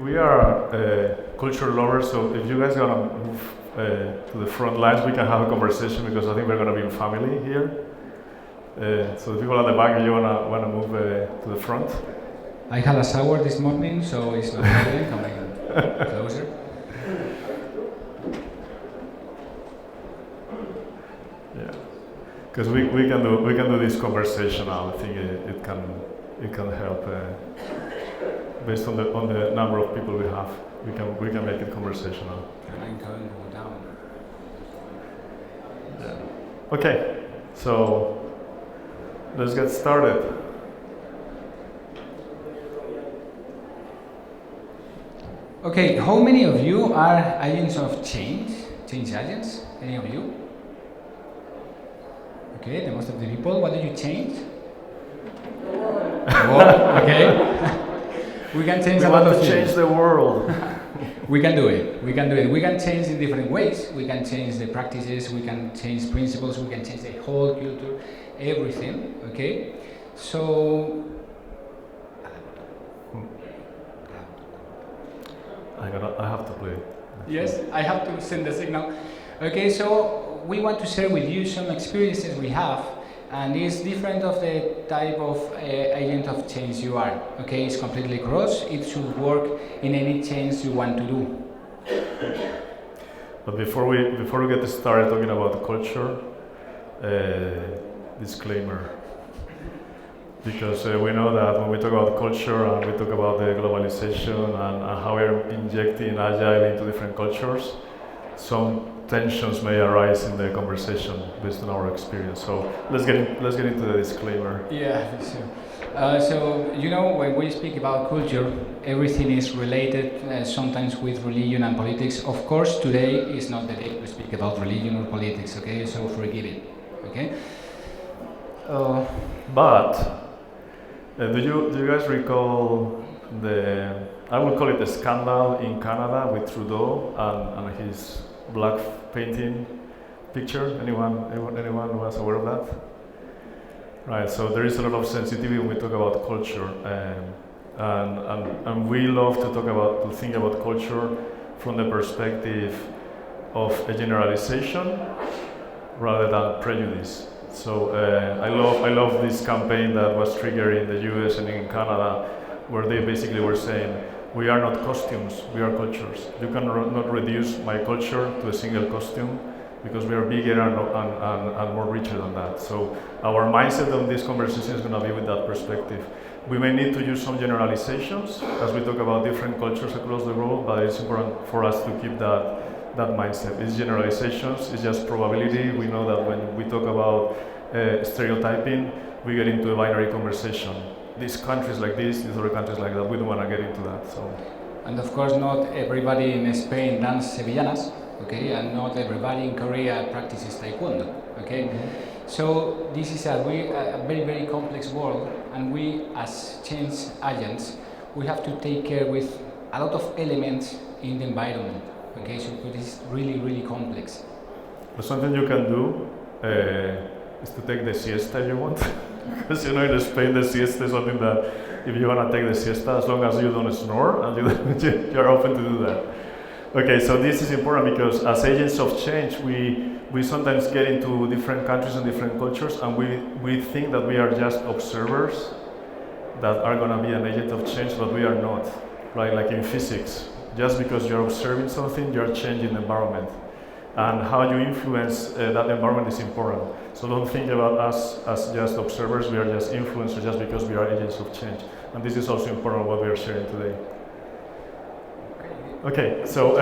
we are culture lovers, so if you guys are gonna move to the front lines, we can have a conversation because I think we're gonna be in family here. So the people at the back, if you wanna move to the front. I had a shower this morning, so it's not problem coming closer. Yeah, because we can do this conversation now. I think it can help. Based on the number of people we have, we can make it conversational. I'm going to go down. Yeah. Okay, so let's get started. Okay, how many of you are agents of change agents? Any of you? Okay, the most of the people. What do you change? Okay. We can change we a lot of things. things. Change the world. We can do it. We can do it. We can change in different ways. We can change the practices. We can change principles. We can change the whole culture, everything. Okay. So. I have to play. Yes, I have to send the signal. Okay, so we want to share with you some experiences we have, and it's different of the type of agent of change you are. Okay, it's completely cross. It should work in any change you want to do. But before we get started talking about culture, disclaimer. Because we know that when we talk about culture and we talk about the globalization and how we're injecting Agile into different cultures, some tensions may arise in the conversation based on our experience. So let's get into the disclaimer. Yeah, sure. So you know, when we speak about culture, everything is related sometimes with religion and politics. Of course, today is not the day to speak about religion or politics. Okay, so forgive it. Okay. But. Do you guys recall I would call it a scandal in Canada with Trudeau and his black painting picture? Anyone was aware of that? Right, so there is a lot of sensitivity when we talk about culture, and we love to think about culture from the perspective of a generalization rather than prejudice. So I love this campaign that was triggered in the US and in Canada, where they basically were saying, we are not costumes, we are cultures. You cannot reduce my culture to a single costume because we are bigger and more richer than that. So our mindset on this conversation is going to be with that perspective. We may need to use some generalizations as we talk about different cultures across the world, but it's important for us to keep that mindset. It's generalizations, it's just probability. We know that when we talk about stereotyping, we get into a binary conversation. These countries like this, these other countries like that, we don't want to get into that. So. And of course, not everybody in Spain runs sevillanas, okay, and not everybody in Korea practices taekwondo, okay. Mm-hmm. So this is a very, very complex world, and we, as change agents, we have to take care with a lot of elements in the environment. Okay, so it is really, really complex. But something you can do is to take the siesta if you want. Because you know in Spain the siesta is something that if you want to take the siesta, as long as you don't snore, and you're open to do that. Okay, so this is important because as agents of change, we sometimes get into different countries and different cultures, and we think that we are just observers that are going to be an agent of change, but we are not. Right, like in physics. Just because you're observing something, you're changing the environment. And how you influence that environment is important. So don't think about us as just observers, we are just influencers just because we are agents of change. And this is also important what we are sharing today. Okay, so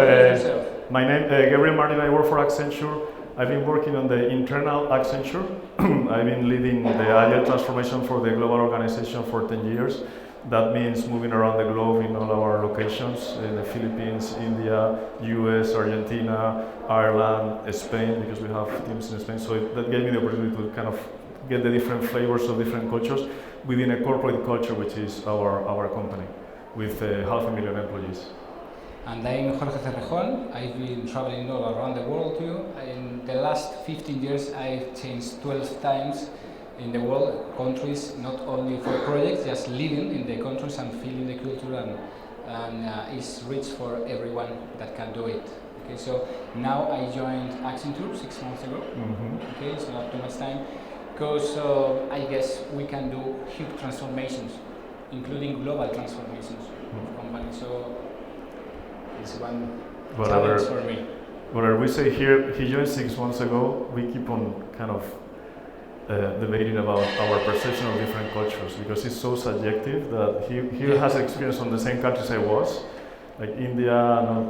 my name is Gabriel, Martín, I work for Accenture. I've been working on the internal Accenture. I've been leading the Agile transformation for the global organization for 10 years. That means moving around the globe in all our locations, in the Philippines, India, US, Argentina, Ireland, Spain, because we have teams in Spain. So that gave me the opportunity to kind of get the different flavors of different cultures within a corporate culture, which is our company, with 500,000 employees. And I'm Jorge Cerrejón. I've been traveling all around the world too. In the last 15 years, I've changed 12 times in the world, countries, not only for projects, just living in the countries and feeling the culture and and it's rich for everyone that can do it. Okay, so now I joined Accenture 6 months ago. Okay, it's not too much time, because I guess we can do huge transformations, including global transformations of companies. So it's one challenge for me. Whatever we say here, he joined 6 months ago. We keep on kind of debating about our perception of different cultures, because it's so subjective that he has experience on the same countries I was, like India,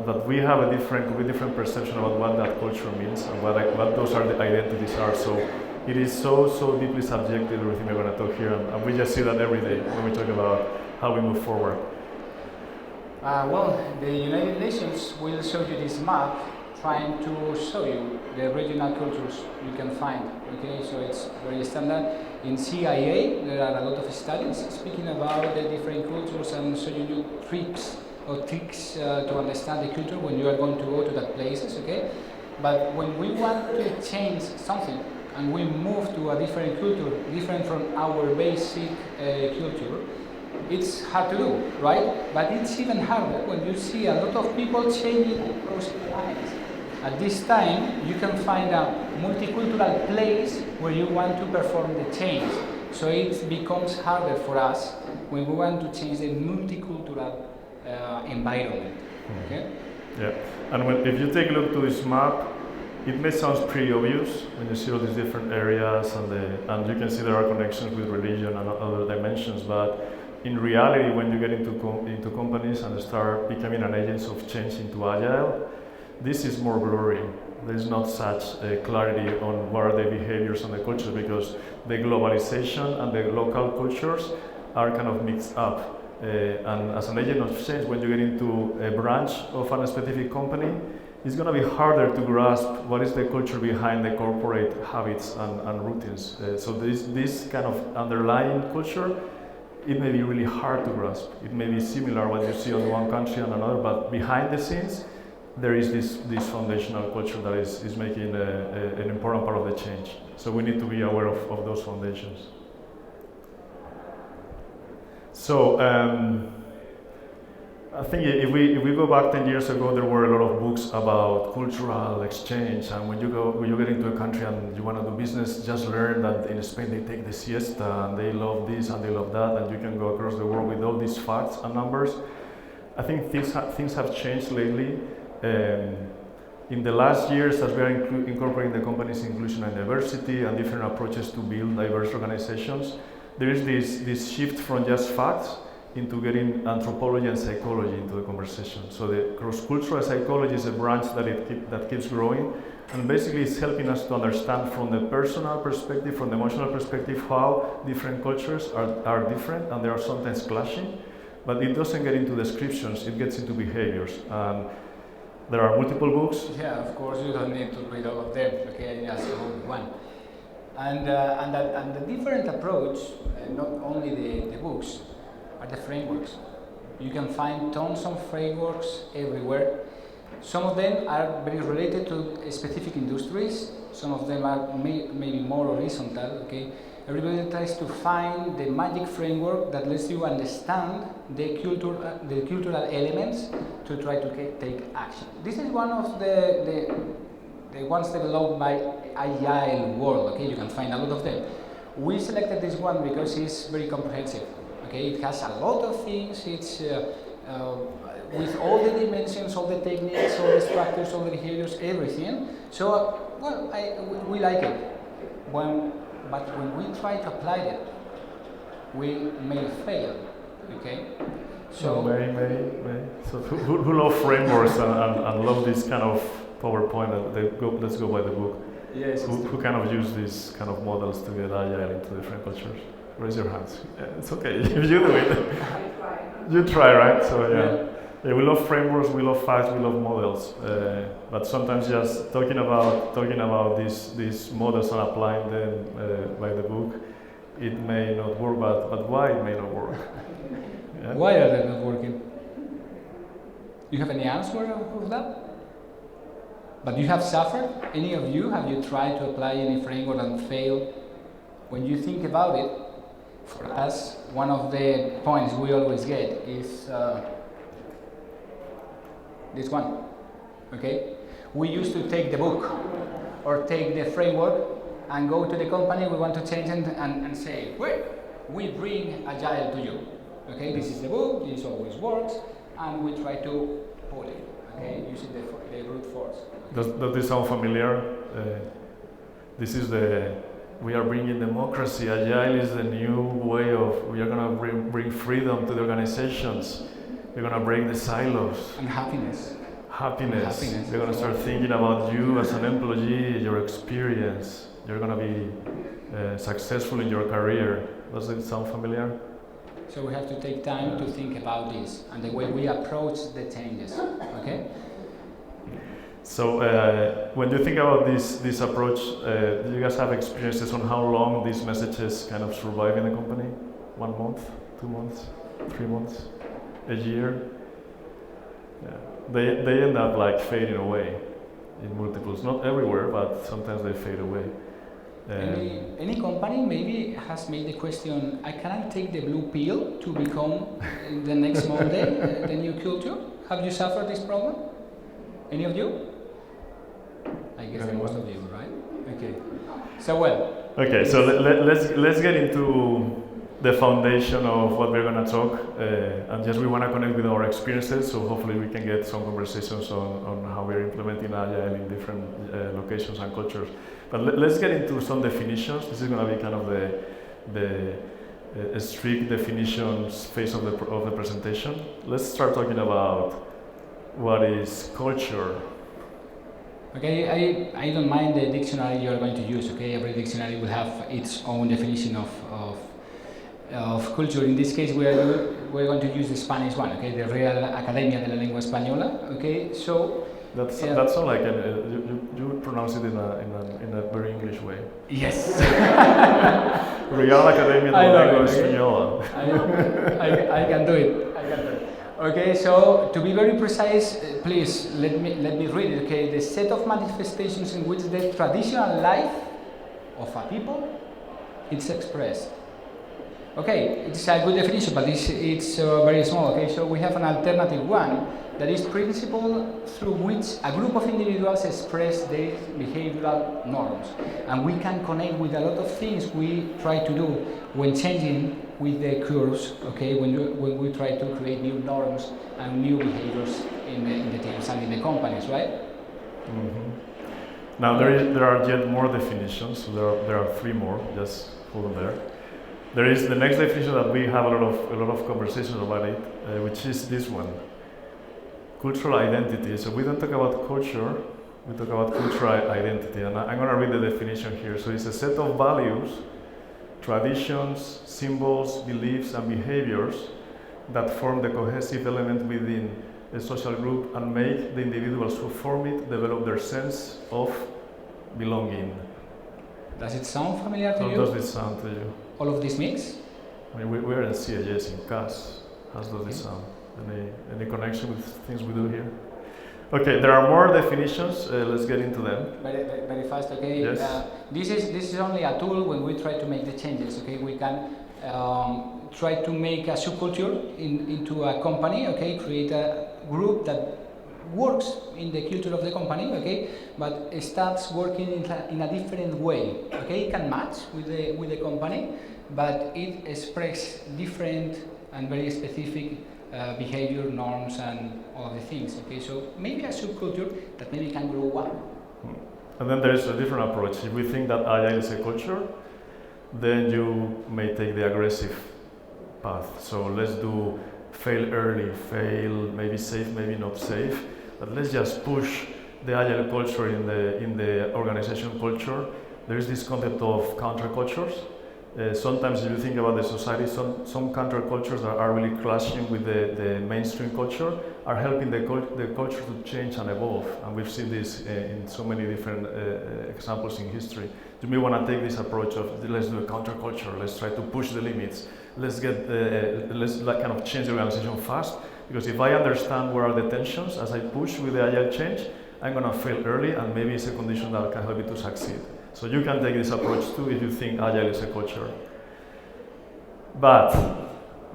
that we have a different perception about what that culture means and what those are the identities are. So it is so deeply subjective, everything we're going to talk here, and we just see that every day when we talk about how we move forward. Well, the United Nations will show you this map, trying to show you the regional cultures you can find. Okay, so it's very standard. In CIA, there are a lot of studies speaking about the different cultures and showing you tricks to understand the culture when you are going to go to that places. Okay, but when we want to change something and we move to a different culture, different from our basic culture, it's hard to do, right? But it's even harder when you see a lot of people changing across lines. At this time, you can find a multicultural place where you want to perform the change. So it becomes harder for us when we want to change the multicultural environment. Okay? Yeah, and if you take a look to this map, it may sound pretty obvious when you see all these different areas, and you can see there are connections with religion and other dimensions, but in reality, when you get into companies and start becoming an agent of change into Agile, this is more blurry. There is not such clarity on what are the behaviors and the culture, because the globalization and the local cultures are kind of mixed up. And as an agent of change, when you get into a branch of a specific company, it's going to be harder to grasp what is the culture behind the corporate habits and routines. So this kind of underlying culture, it may be really hard to grasp. It may be similar what you see on one country and another, but behind the scenes, there is this foundational culture that is making an important part of the change. So we need to be aware of those foundations. So I think if we go back 10 years ago, there were a lot of books about cultural exchange, and when you get into a country and you want to do business, just learn that in Spain they take the siesta and they love this and they love that, and you can go across the world with all these facts and numbers. I think things have changed lately. In the last years, as we are incorporating the company's inclusion and diversity and different approaches to build diverse organizations, there is this shift from just facts into getting anthropology and psychology into the conversation. So the cross-cultural psychology is a branch that keeps growing, and basically it's helping us to understand from the personal perspective, from the emotional perspective, how different cultures are different, and they are sometimes clashing, but it doesn't get into descriptions, it gets into behaviors. And there are multiple books. Yeah, of course, you don't need to read all of them, okay, just only one. And the different approach, not only the books, are the frameworks. You can find tons of frameworks everywhere. Some of them are very related to specific industries. Some of them are maybe more horizontal. Okay, everybody tries to find the magic framework that lets you understand the cultural elements to try to take action. This is one of the ones developed by Agile world. Okay, you can find a lot of them. We selected this one because it's very comprehensive. Okay, it has a lot of things. It's with all the dimensions, all the techniques, all the structures, all the behaviors, everything. So, well, we like it. But when we try to apply it, we may fail. Okay. So may. So who love frameworks and love this kind of PowerPoint? Let's go by the book. Yes. Who kind of use these kind of models to get Agile into different cultures? Raise your hands. Yeah, it's okay if you do it. You try, right? So yeah, we love frameworks, we love facts, we love models. But sometimes just talking about these models and applying them by the book, it may not work. But why it may not work? Yeah? Why are they not working? You have any answer of that? But you have suffered? Any of you? Have you tried to apply any framework and failed? When you think about it, for us, one of the points we always get is this one. Okay, we used to take the book or take the framework and go to the company we want to change and say, well, we bring Agile to you. Okay, this is the book, this always works, and we try to pull it, okay, using the brute force. Okay. Does this sound familiar? This is we are bringing democracy. Agile is the new way of, we are going to bring freedom to the organizations. We're going to break the silos. And happiness. Happiness. They're going to start thinking about you as an employee, your experience. You're going to be successful in your career. Does it sound familiar? So we have to take time to think about this and the way we approach the changes. Okay? So when you think about this approach, do you guys have experiences on how long these messages kind of survive in the company? 1 month, 2 months, 3 months, a year? Yeah. They end up like fading away in multiples. Not everywhere, but sometimes they fade away. Any company maybe has made the question, I cannot take the blue pill to become the next Monday the new culture? Have you suffered this problem? Any of you? I guess most of you, right? Okay. So well. Okay, so let's get into the foundation of what we're going to talk, and just we want to connect with our experiences, so hopefully we can get some conversations on how we're implementing Agile in different locations and cultures. But let's get into some definitions. This is going to be kind of the strict definitions phase of the presentation. Let's start talking about what is culture. Okay, I don't mind the dictionary you are going to use. Okay, every dictionary will have its own definition of culture. In this case, we're going to use the Spanish one. Okay, the Real Academia de la Lengua Española. Okay, so that's not like you pronounce it in a very English way. Yes. Real Academia de la Lengua Española. I can do it. Okay, so to be very precise, please let me read it. Okay, the set of manifestations in which the traditional life of a people is expressed. Okay, it's a good definition, but it's very small. Okay, so we have an alternative one that is principle through which a group of individuals express their behavioral norms, and we can connect with a lot of things we try to do when changing with the curves. Okay, when we try to create new norms and new behaviors in the teams and in the companies, right? Mm-hmm. Now there are yet more definitions. So there are 3 more. Just hold on there. There is the next definition that we have a lot of conversations about it, which is this one: cultural identity. So we don't talk about culture, we talk about cultural identity, and I'm going to read the definition here. So it's a set of values, traditions, symbols, beliefs, and behaviors that form the cohesive element within a social group and make the individuals who form it develop their sense of belonging. Does it sound familiar to you? How does this sound to you? All of this mix? I mean, we're in CAS, in CAS. How does this sound? Any connection with things we do here? Okay, there are more definitions. Let's get into them. Very fast. Okay. Yes. This is only a tool when we try to make the changes. Okay, we can try to make a subculture into a company. Okay, create a group that works in the culture of the company. Okay, but it starts working in a different way. Okay, it can match with the company, but it expresses different and very specific behavior, norms, and all of the things. Okay, so maybe a subculture that maybe can grow up. And then there is a different approach. If we think that Agile is a culture, then you may take the aggressive path. So let's do fail early, fail, maybe safe, maybe not safe. But let's just push the Agile culture in the organization culture. There is this concept of countercultures. Sometimes if you think about the society, some countercultures that are really clashing with the mainstream culture are helping the culture to change and evolve. And we've seen this in so many different examples in history. You may want to take this approach of let's do a counterculture, let's try to push the limits, let's kind of change the organization fast. Because if I understand where are the tensions as I push with the Agile change, I'm going to fail early, and maybe it's a condition that can help you to succeed. So you can take this approach too if you think Agile is a culture. But,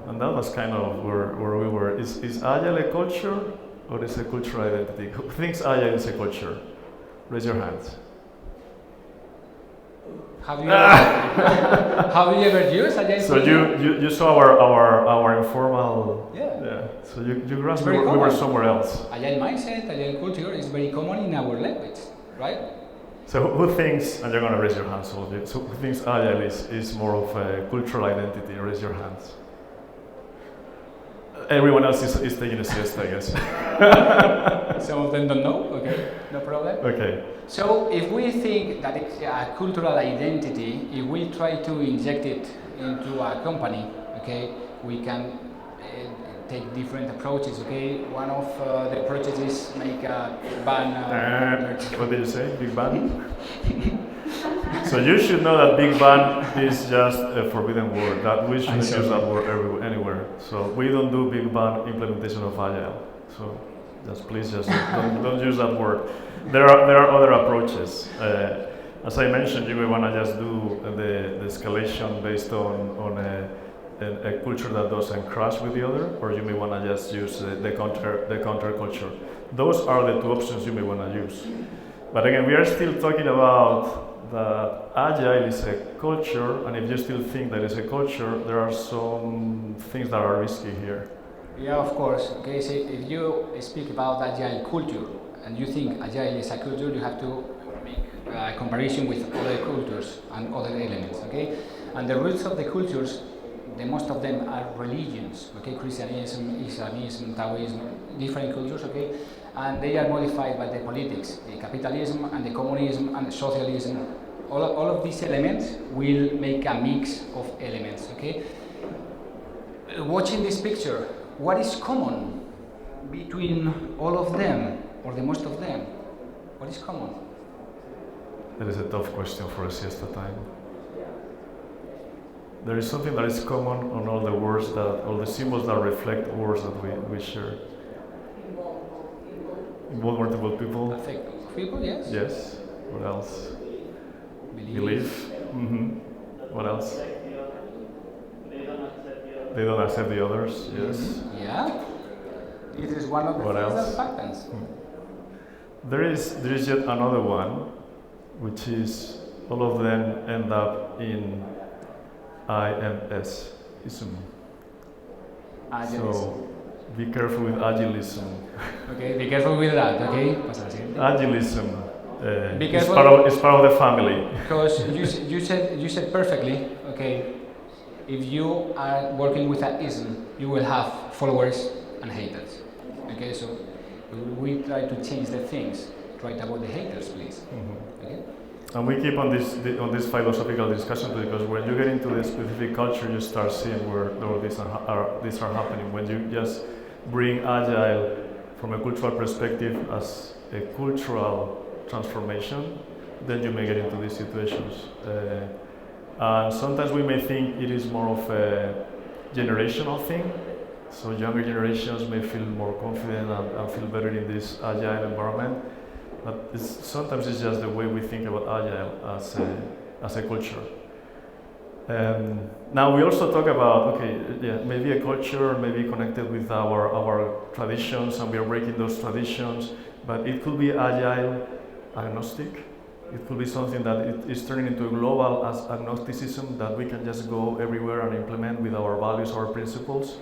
and that was kind of where we were, is Agile a culture What is a cultural identity? Who thinks Agile is a culture? Raise your hands. Have you ever used Agile? So you saw our informal. Yeah. So you grasped It's very we were common. somewhere else. Agile mindset, Agile culture is very common in our language, right? So who thinks, and you're going to raise your hands, all of you, so who thinks Agile is more of a cultural identity? Raise your hands. Everyone else is taking a siesta, I guess. Some of them don't know, okay, no problem. Okay. So if we think that it's a cultural identity, if we try to inject it into a company, okay, we can take different approaches, okay? One of the approaches is make a ban. What did you say? Big Bang? So you should know that Big Bang is just a forbidden word. That we shouldn't use that word anywhere. So we don't do Big Bang implementation of Agile. So please don't use that word. There are other approaches. As I mentioned, you may want to just do the escalation based on a culture that doesn't crash with the other, or you may want to just use the counter culture. Those are the two options you may want to use. But again, we are still talking about that Agile is a culture, and if you still think that it's a culture, there are some things that are risky here. Yeah, of course. Okay, so if you speak about Agile culture and you think Agile is a culture, you have to make a comparison with other cultures and other elements. Okay, and the roots of the cultures, the most of them are religions. Okay, Christianism, Islamism, Taoism, different cultures. Okay, and they are modified by the politics, the capitalism and the communism and the socialism. All of these elements will make a mix of elements. Okay, watching this picture, what is common between all of them, or the most of them? What is common? That is a tough question for a siesta time. There is something that is common on all the words all the symbols that reflect words that we share. Involve multiple people. Affect people, yes. Yes. What else? Belief. Mm-hmm. What else? They don't accept the others. Yes. Yeah. It is one of the What things else? that happens. There is yet another one, which is all of them end up in IMS-ism. Agilism. So be careful with agilism. Okay, be careful with that, okay? Agilism Be is careful. is part of the family. Because you said perfectly, okay, if you are working with an ism, you will have followers and haters. Okay, so we try to change the things. Try to avoid the haters, please. Mm-hmm. Okay? And we keep on this philosophical discussion because when you get into the specific culture, you start seeing where all these are happening. When you just bring Agile from a cultural perspective as a cultural transformation, then you may get into these situations. And sometimes we may think it is more of a generational thing. So younger generations may feel more confident and feel better in this Agile environment. But sometimes it's just the way we think about Agile as a culture. Now we also talk about, maybe a culture may be connected with our traditions and we are breaking those traditions, but it could be Agile agnostic. It could be something that it is turning into a global agnosticism that we can just go everywhere and implement with our values, our principles.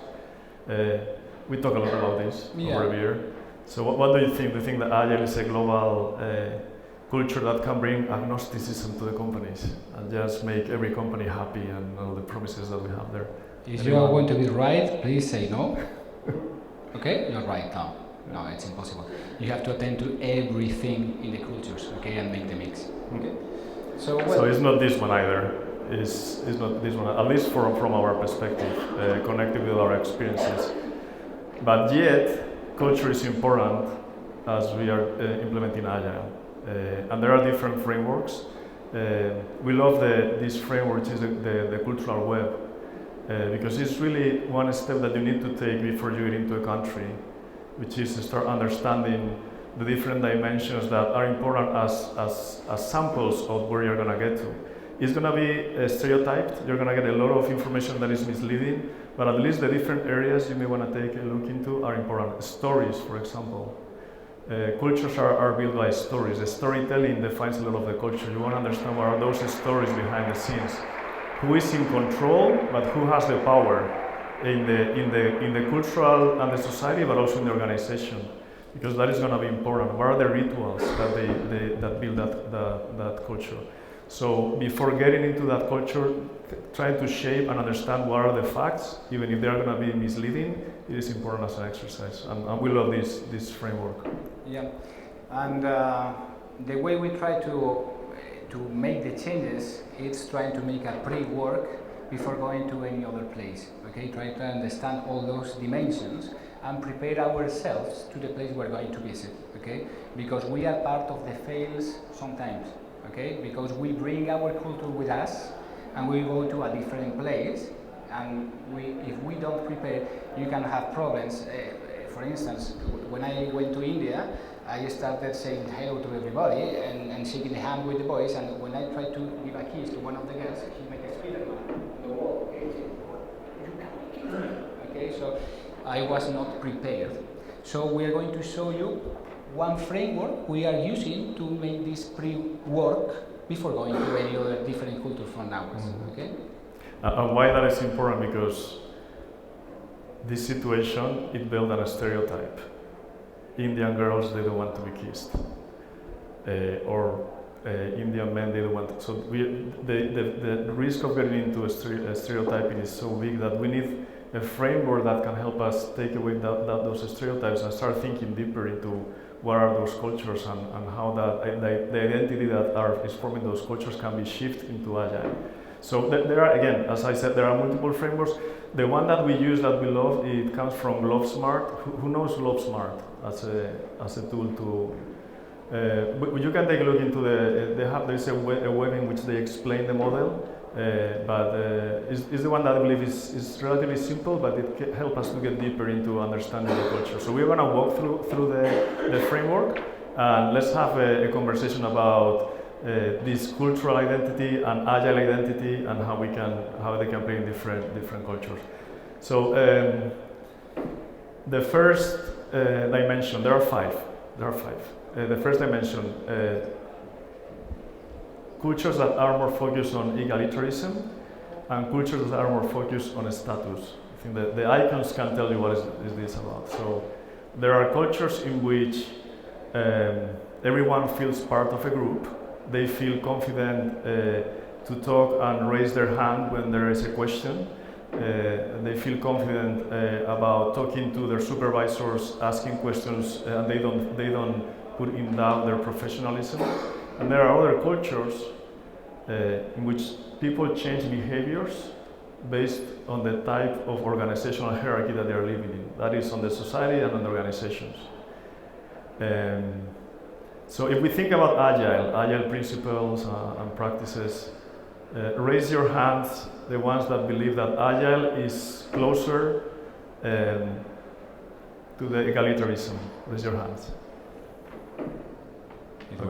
We talk a lot about this over here. So what do you think? Do you think that Agile is a global culture that can bring agnosticism to the companies and just make every company happy and all the promises that we have there? If you are going to be right, please say no. Okay, you're right now. No, it's impossible. You have to attend to everything in the cultures, okay, and make the mix. Okay. So it's not this one either. It's not this one, at least from our perspective, connected with our experiences. But yet, culture is important as we are implementing Agile. And there are different frameworks. We love this framework, which is the cultural web, because it's really one step that you need to take before you get into a country, which is to start understanding the different dimensions that are important as samples of where you're going to get to. It's going to be stereotyped. You're going to get a lot of information that is misleading, but at least the different areas you may want to take a look into are important. Stories, for example. Cultures are built by stories. The storytelling defines a lot of the culture. You want to understand what are those stories behind the scenes. Who is in control, but who has the power in the cultural and the society, but also in the organization, because that is going to be important. What are the rituals that build that culture? So before getting into that culture, trying to shape and understand what are the facts, even if they are going to be misleading, it is important as an exercise. And we love this framework. Yeah, and the way we try to make the changes, it's trying to make a pre-work before going to any other place. Okay, try to understand all those dimensions and prepare ourselves to the place we're going to visit. Okay, because we are part of the fails sometimes. Okay, because we bring our culture with us, and we go to a different place, and if we don't prepare, you can have problems. For instance, when I went to India, I started saying hello to everybody and shaking the hand with the boys, and when I tried to give a kiss to one of the girls, he made a Spiderman on the wall. Okay, you can't kiss me. Okay, so I was not prepared. So we are going to show you one framework we are using to make this pre-work before going to any other different culture from ours. Mm-hmm. Okay. And why that is important? Because this situation, it built on a stereotype. Indian girls, they don't want to be kissed. Or Indian men, they don't want to. So the risk of getting into a stereotyping is so big that we need a framework that can help us take away those stereotypes and start thinking deeper into what are those cultures and how the identity that is forming those cultures can be shifted into Agile. So there are, again, as I said, there are multiple frameworks. The one that we use that we love, it comes from Love Smart. Who knows Love Smart as a tool to? You can take a look into there's a web in which they explain the model, but it's the one that I believe is relatively simple, but it can help us to get deeper into understanding the culture. So we're going to walk through the framework, and let's have a conversation about this cultural identity and Agile identity and how they can play in different cultures. So the first dimension, there are five. The first dimension, cultures that are more focused on egalitarianism and cultures that are more focused on status. I think that the icons can tell you what is this about. So there are cultures in which everyone feels part of a group. They feel confident to talk and raise their hand when there is a question. They feel confident about talking to their supervisors, asking questions, and they don't put in doubt their professionalism. And there are other cultures in which people change behaviors based on the type of organizational hierarchy that they are living in. That is on the society and on the organizations. So if we think about Agile principles and practices, raise your hands, the ones that believe that Agile is closer to the egalitarianism. Raise your hands. It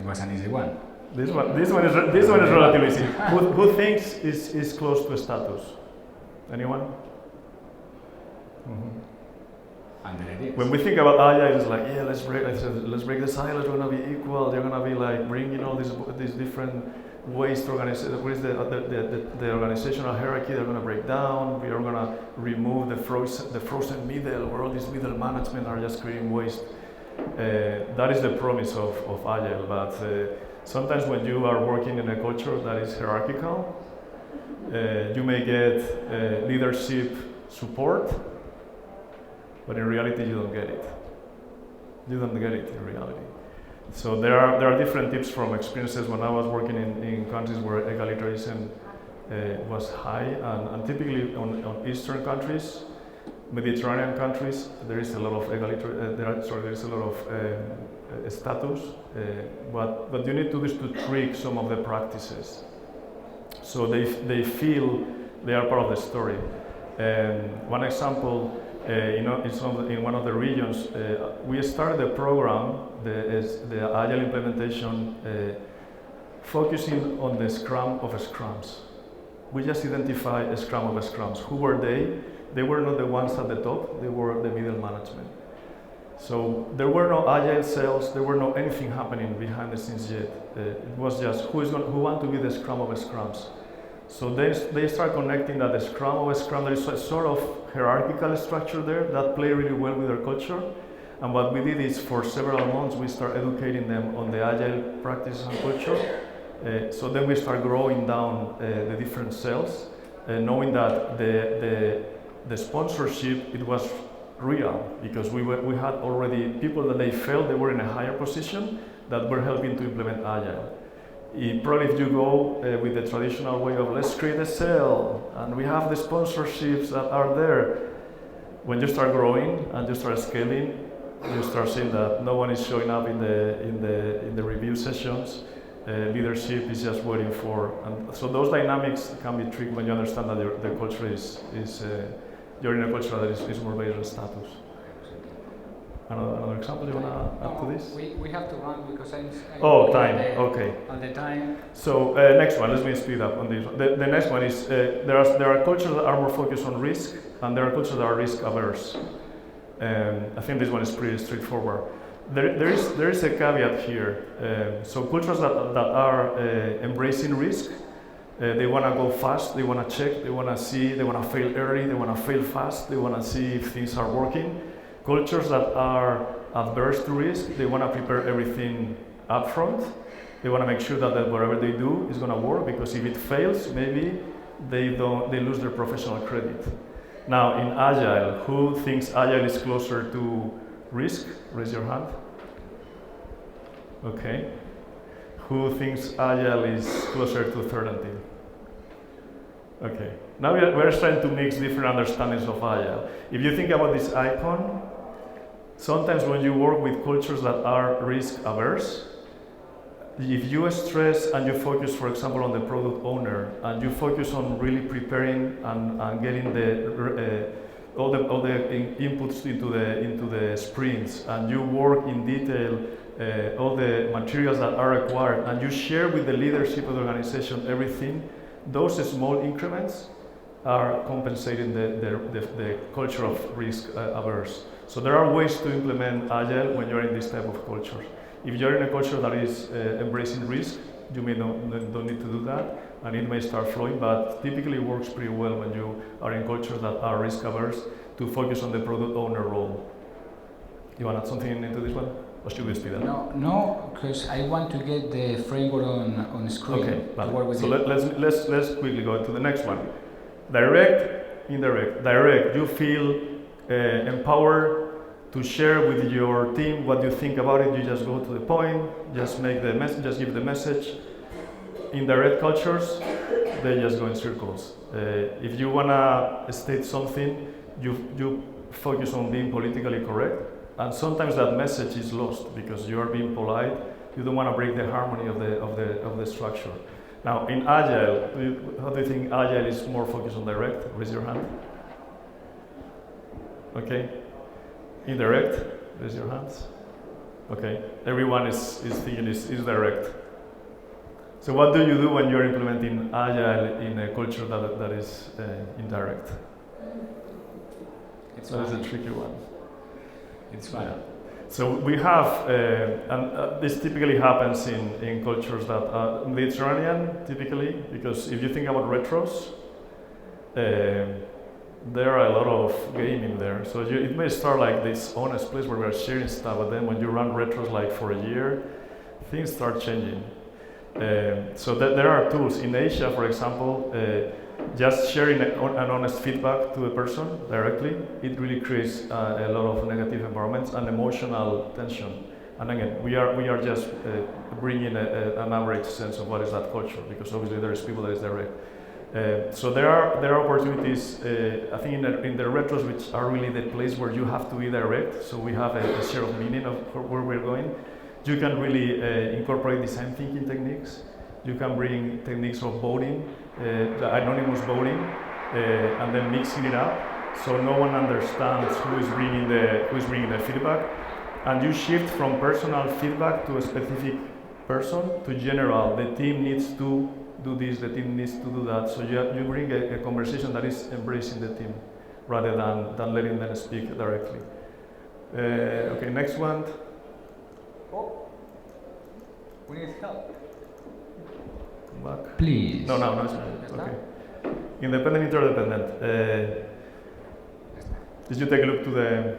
was an easy one. This one is relatively easy. Who thinks is close to status? Anyone? Mm-hmm. When we think about Agile, it's like, yeah, let's break the silos. We're gonna be equal. They're gonna be like bringing all these different ways to organize. What is the organizational hierarchy? They're gonna break down. We are gonna remove the frozen middle, where all these middle management are just creating waste. That is the promise of Agile. But sometimes when you are working in a culture that is hierarchical, you may get leadership support. But in reality, you don't get it. You don't get it in reality. So there are different tips from experiences when I was working in countries where egalitarianism was high, and typically on Eastern countries, Mediterranean countries, there is a lot of there is a lot of status. But you need to do is to trick some of the practices, so they feel they are part of the story. One example. In one of the regions, we started a program, the Agile implementation, focusing on the Scrum of Scrums. we just identify a scrum of scrums. Who were they? They were not the ones at the top, they were the middle management. So there were no agile cells, there were no anything happening behind the scenes yet. It was just who want to be the scrum of scrums. So they start connecting that the scrum of scrum, there is a sort of hierarchical structure there that play really well with their culture. And what we did is for several months we start educating them on the agile practices and culture. So then we start growing down the different cells, knowing that the sponsorship, it was real, because we had already people that they felt they were in a higher position that were helping to implement Agile. Probably if you go with the traditional way of let's create a cell and we have the sponsorships that are there, when you start growing and you start scaling, you start seeing that no one is showing up in the review sessions. Leadership is just waiting for, and so those dynamics can be tricky when you understand that the culture is you're in a culture that is more based on status. Another example you want to add to this? We have to run because I'm time. Okay. On the time. So next one, let me speed up on this. The next one is there are cultures that are more focused on risk, and there are cultures that are risk averse. I think this one is pretty straightforward. There is a caveat here. So cultures that are embracing risk, they want to go fast, they want to check, they want to see, they want to fail early, they want to fail fast, they want to see if things are working. Cultures that are adverse to risk, they want to prepare everything up front. They want to make sure that whatever they do is going to work, because if it fails, maybe they lose their professional credit. Now, in Agile, who thinks Agile is closer to risk? Raise your hand. Okay. Who thinks Agile is closer to certainty? Okay. Now we're trying to mix different understandings of Agile. If you think about this icon, sometimes when you work with cultures that are risk averse, if you stress and you focus, for example, on the product owner, and you focus on really preparing and getting all the inputs into the sprints, and you work in detail all the materials that are required, and you share with the leadership of the organization everything, those small increments are compensating the culture of risk averse. So there are ways to implement Agile when you're in this type of culture. If you're in a culture that is embracing risk, you may don't need to do that, and it may start flowing, but typically it works pretty well when you are in cultures that are risk averse to focus on the product owner role. You want to add something into this one? Or should we speed up? No, because I want to get the framework on screen. Okay, so let's quickly go to the next one. Direct, indirect. Direct, you feel empowered to share with your team what you think about it. You just go to the point, just make the message, just give the message. Indirect cultures, they just go in circles. If you wanna state something, you focus on being politically correct, and sometimes that message is lost because you are being polite. You don't want to break the harmony of the structure. Now, in Agile, how do you think Agile is more focused on direct? Raise your hand. Okay. Indirect? Raise your hands. Okay. Everyone is thinking is direct. So what do you do when you're implementing Agile in a culture that is indirect? That is a tricky one. It's fine. Yeah. So we have, and this typically happens in cultures that are Mediterranean, typically, because if you think about retros, there are a lot of game in there. So it may start like this honest place where we are sharing stuff, but then when you run retros like for a year, things start changing. So there are tools. In Asia, for example, just sharing an honest feedback to a person directly, it really creates a lot of negative environments and emotional tension. And again, we are just bringing an average sense of what is that culture, because obviously there is people that is direct. So there are opportunities, I think in the retros, which are really the place where you have to be direct. So we have a share of meaning of where we're going. You can really incorporate design thinking techniques. You can bring techniques of voting, the anonymous voting, and then mixing it up, so no one understands who is bringing the feedback, and you shift from personal feedback to a specific person to general. The team needs to do this, the team needs to do that. So you bring a conversation that is embracing the team rather than letting them speak directly. Okay, next one. Oh, we need help. Back. Please. No, it's okay. Independent, interdependent. Did you take a look to the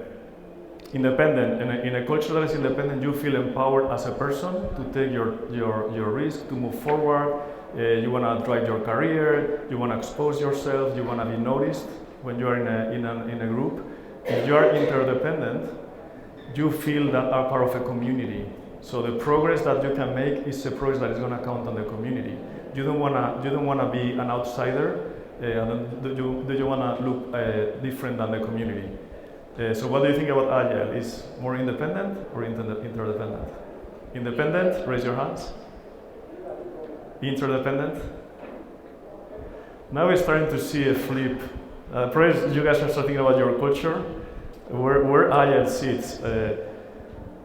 independent? In a culture that is independent, you feel empowered as a person to take your risk, to move forward. You want to drive your career. You want to expose yourself. You want to be noticed when you are in a group. If you are interdependent, you feel that are part of a community. So the progress that you can make is a progress that is going to count on the community. You don't want to be an outsider. Do you want to look different than the community? So what do you think about Agile? Is more independent or interdependent? Independent, raise your hands. Interdependent. Now we're starting to see a flip. Probably you guys are thinking about your culture, where Agile sits.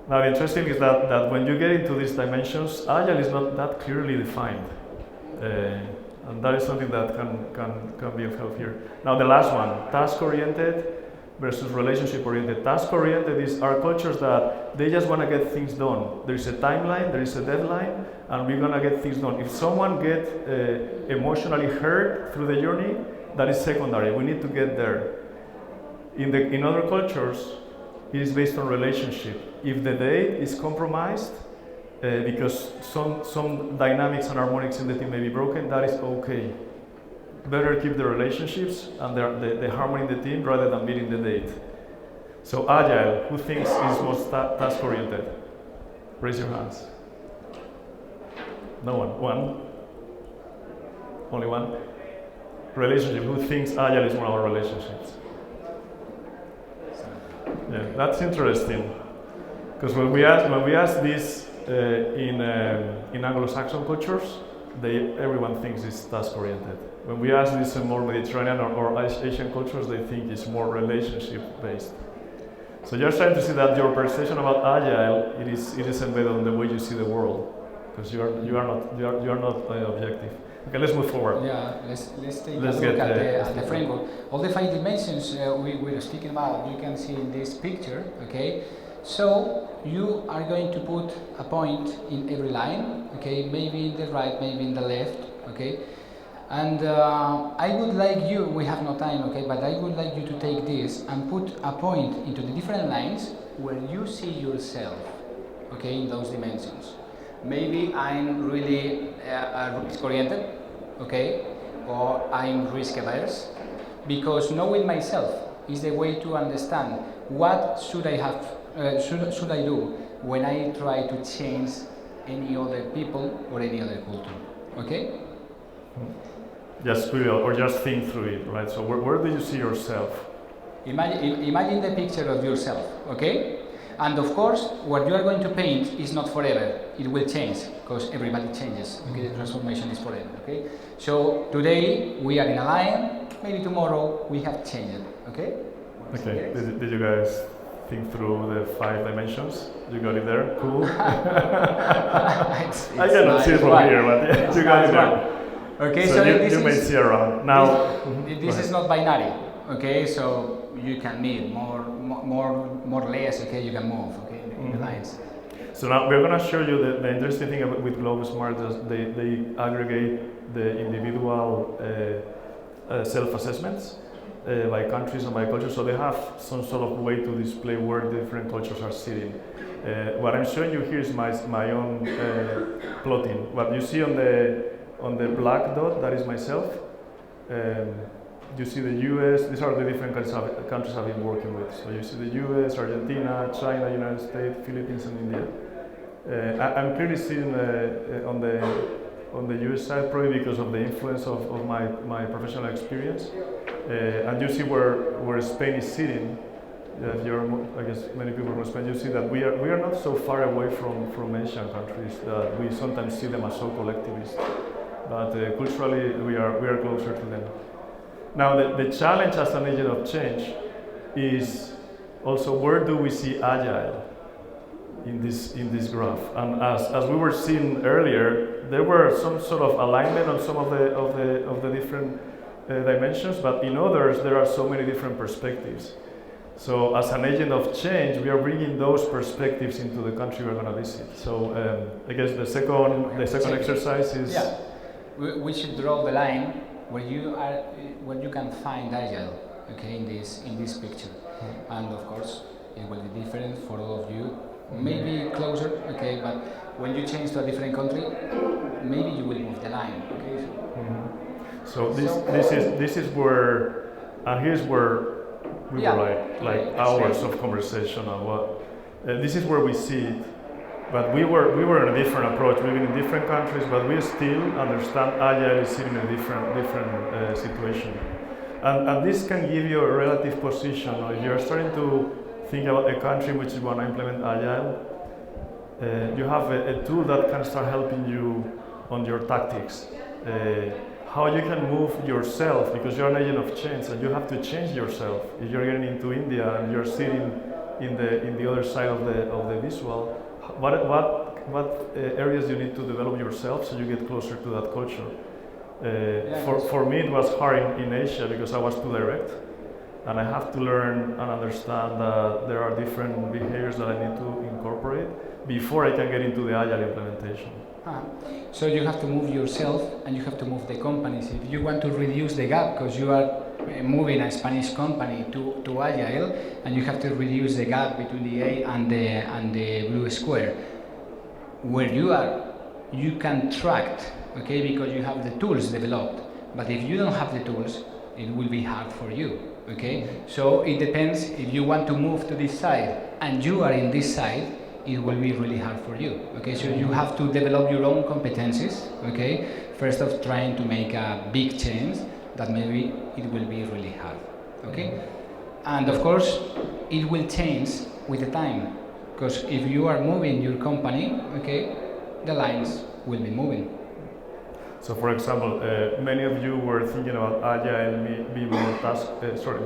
Now the interesting is that when you get into these dimensions, Agile is not that clearly defined. And that is something that can be of help here. Now the last one, task-oriented versus relationship-oriented. Task-oriented is our cultures that they just want to get things done. There is a timeline, there is a deadline, and we're going to get things done. If someone gets emotionally hurt through the journey, that is secondary. We need to get there. In other cultures, it is based on relationship. If the date is compromised, because some dynamics and harmonics in the team may be broken, that is okay. Better keep the relationships and the harmony in the team rather than meeting the date. So Agile, who thinks is most task-oriented? Raise your hands. No one. One? Only one? Relationship, who thinks Agile is more about relationships? Yeah, that's interesting. Because when we ask this in Anglo-Saxon cultures, everyone thinks it's task-oriented. When we ask this in more Mediterranean or Asian cultures, they think it's more relationship-based. So you're starting to see that your perception about Agile it is embedded in the way you see the world, because you are not objective. Okay, let's move forward. Yeah, let's take a look at the framework. All the 5 dimensions we were speaking about, you can see in this picture. Okay. So you are going to put a point in every line, okay, maybe in the right, maybe in the left, okay, and I would like you, we have no time, okay, but I would like you to take this and put a point into the different lines where you see yourself, okay, in those dimensions. Maybe I'm really risk-oriented, okay, or I'm risk-averse, because knowing myself is the way to understand what should I have. Should I do when I try to change any other people or any other culture? Okay? Just feel or just think through it, right? So where do you see yourself? Imagine the picture of yourself, okay? And of course, what you are going to paint is not forever. It will change because everybody changes. Okay, the transformation is forever. Okay. So today we are in a line. Maybe tomorrow we have changed. Okay. Okay. Did you guys think through the 5 dimensions? You got it there? Cool. I cannot see it from here, but yeah, you got it there. Okay, so you may see around. Now, this is not binary. Okay, so you can need more layers. Okay, you can move. Okay, in the lines. So now we're going to show you the interesting thing with Global Smart is they aggregate the individual self-assessments. By countries and by cultures, so they have some sort of way to display where different cultures are sitting. What I'm showing you here is my own plotting. What you see on the black dot, that is myself. You see the US, these are the different countries I've been working with. So you see the US, Argentina, China, United States, Philippines, and India. I'm clearly sitting on the US side, probably because of the influence of my professional experience. And you see where Spain is sitting. I guess many people from Spain, you see that we are not so far away from Asian countries that we sometimes see them as so collectivist. But culturally, we are closer to them. Now, the challenge as an agent of change is also where do we see Agile? in this graph. And as we were seeing earlier, there were some sort of alignment on some of the different dimensions, but in others there are so many different perspectives. So as an agent of change, we are bringing those perspectives into the country we're going to visit. So I guess the second exercise is we should draw the line where you can find Agile, okay, in this picture, and of course it will be different for all of you. Maybe closer, okay, but when you change to a different country, maybe you will move the line, okay. So this is where, and here's where we were like hours of conversation on what. This is where we see it, but we were in a different approach. We've been in different countries, but we still understand Agile is sitting in a different situation, and this can give you a relative position. If you're starting to think about a country in which you want to implement Agile, you have a tool that can start helping you on your tactics. How you can move yourself, because you're an agent of change and you have to change yourself. If you're getting into India and you're sitting in the other side of the visual, what areas you need to develop yourself so you get closer to that culture. For me it was hard in Asia because I was too direct, and I have to learn and understand that there are different behaviors that I need to incorporate before I can get into the Agile implementation. So you have to move yourself and you have to move the companies. If you want to reduce the gap, because you are moving a Spanish company to Agile, and you have to reduce the gap between the A and the blue square, where you are, you can track, okay, because you have the tools developed. But if you don't have the tools, it will be hard for you, okay? So it depends. If you want to move to this side and you are in this side, it will be really hard for you, okay? So you have to develop your own competencies, okay? First of trying to make a big change, that maybe it will be really hard, okay? And of course, it will change with the time, because if you are moving your company, okay, the lines will be moving. So, for example, many of you were thinking about Agile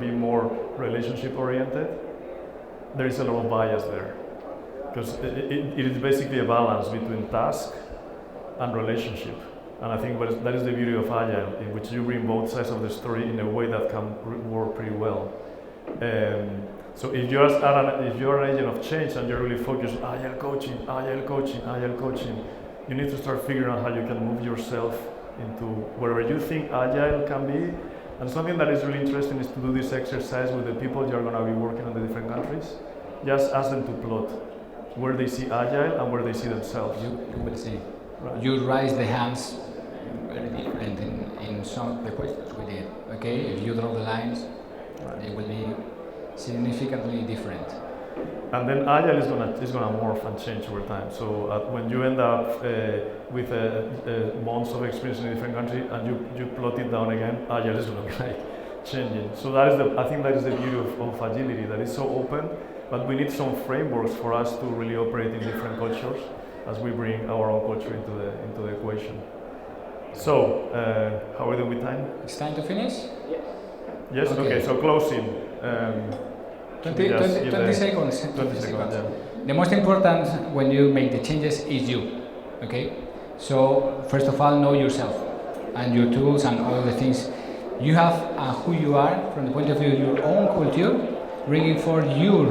be more relationship oriented. There is a lot of bias there, because it is basically a balance between task and relationship. And I think that is the beauty of Agile, in which you bring both sides of the story in a way that can work pretty well. So if you're an agent of change and you're really focused on Agile coaching, you need to start figuring out how you can move yourself into wherever you think Agile can be. And something that is really interesting is to do this exercise with the people you're going to be working on the different countries. Just ask them to plot where they see Agile and where they see themselves. You will see. Right. You raise the hands very different in some of the questions we did. Okay, if you draw the lines, they will be significantly different. And then Agile is gonna morph and change over time. So when you end up with months of experience in a different country and you plot it down again, Agile is gonna be like changing. So I think that is the beauty of agility, that is so open. But we need some frameworks for us to really operate in different cultures as we bring our own culture into the equation. So, how are we doing with time? It's time to finish? Yes. Yes? Okay, so closing. 20 seconds. 20 seconds, yeah. The most important when you make the changes is you, okay? So, first of all, know yourself and your tools and all the things. You have who you are from the point of view of your own culture, bringing for your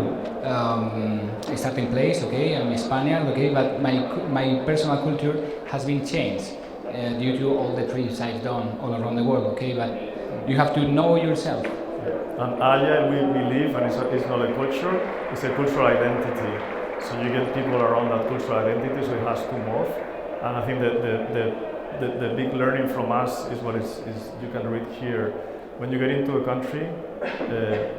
starting place, okay? I'm Spaniard, okay, but my personal culture has been changed due to all the trips I've done all around the world, okay? But you have to know yourself. And Agile, we believe, and it's not a culture, it's a cultural identity. So you get people around that cultural identity, so it has to morph. And I think that the big learning from us is what is you can read here. When you get into a country,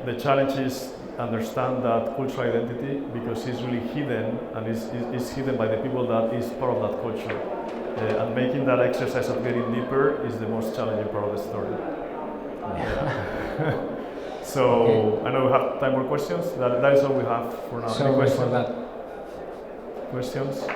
the challenge is understand that cultural identity, because it's really hidden, and it's hidden by the people that is part of that culture. And making that exercise of getting deeper is the most challenging part of the story. Yeah. So, okay. I know we have time for questions. That is all we have for now. Sorry for that. Questions?